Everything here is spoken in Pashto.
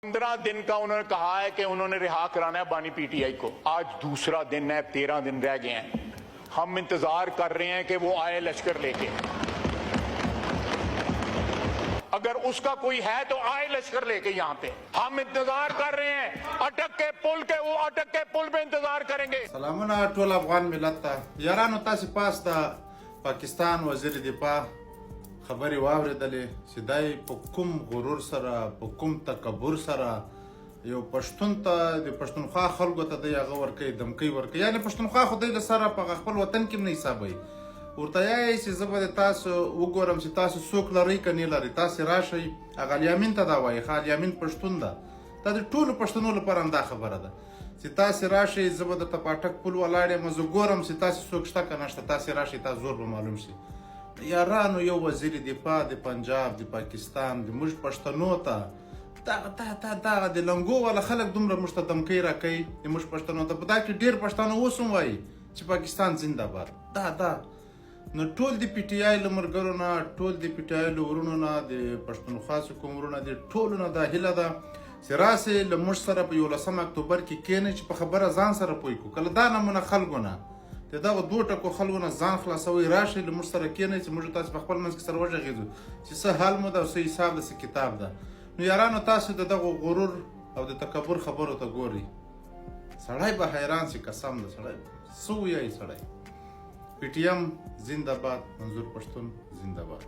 15 दिन का उन्होंने कहा है कि उन्होंने रिहा कराना है बानी पीटीआई को। आज दूसरा दिन है, 13 दिन रह गए हैं। हम इंतजार कर रहे हैं कि वो आए लश्कर लेके। अगर उसका कोई है तो आए लश्कर लेके यहाँ पे। हम इंतजार कर रहे हैं अटक के पुल के, वो अटक के पुल पे इंतजार करेंगे। सलामुना टोल अफगान मिलत ता यारानो तासी पास दा पाकिस्तान वजीर दिफा खबरी वावरेदले सिदाई पकुम गुरूर सरा पकुम तकबुर सरा यो पश्तून ता د पश्तूनخوا خلکو ته د هغه ورکې دمکې ورکې یعنی پښتونخوا خو د سره په خپل وطن کې نه حسابوي ورته یې چې زبر تاسو وګورم چې تاسو څوک لري کني لري تاسو راشي هغه الیامین ته دا وایي خال یامین پښتون ده دا د ټولو پښتنو لپاره انده خبره ده چې تاسو راشي زبر د پاټک پول ولاړې مزه ګورم چې تاسو څوک شته کنه شته تاسو راشي تاسو زور به معلوم شي یارانو یو وزیر دفاع د پنجاب د پاکستان د موږ پښتنو ته دا د لنګو ولا خلک دومره موږ ته دمکې راکوي د موږ پښتنو ته په دا کې ډېر پښتانه اوس هم وایي چې پاکستان زنده باد دا نو ټول د پی ټی آی له ملګرو نه ټول د پی ټی آی له ورونو نه د پښتونخوا حکومت ورونه د ټولو نه دا هیله ده چې راسې له موږ سره په 11 اکتوبر کې کېنئ چې په خبره ځان سره پوه کړو کله دا نمونه خلکو نه د دغه دوه ټکو خلکو نه ځان خلاصوي راشي له موږ سره کېنئ چې موږ تاسو په خپل منځ کې سره وغږېږو چې څه حال مو ده او څه حساب ده څه کتاب ده نو یارانو تاسو د دغه غرور او د تکبر خبرو ته ګورئ سړی به حیران شي قسم ده سړی څه وایي سړی پی ټی ایم زنده باد منظور پښتون زنده باد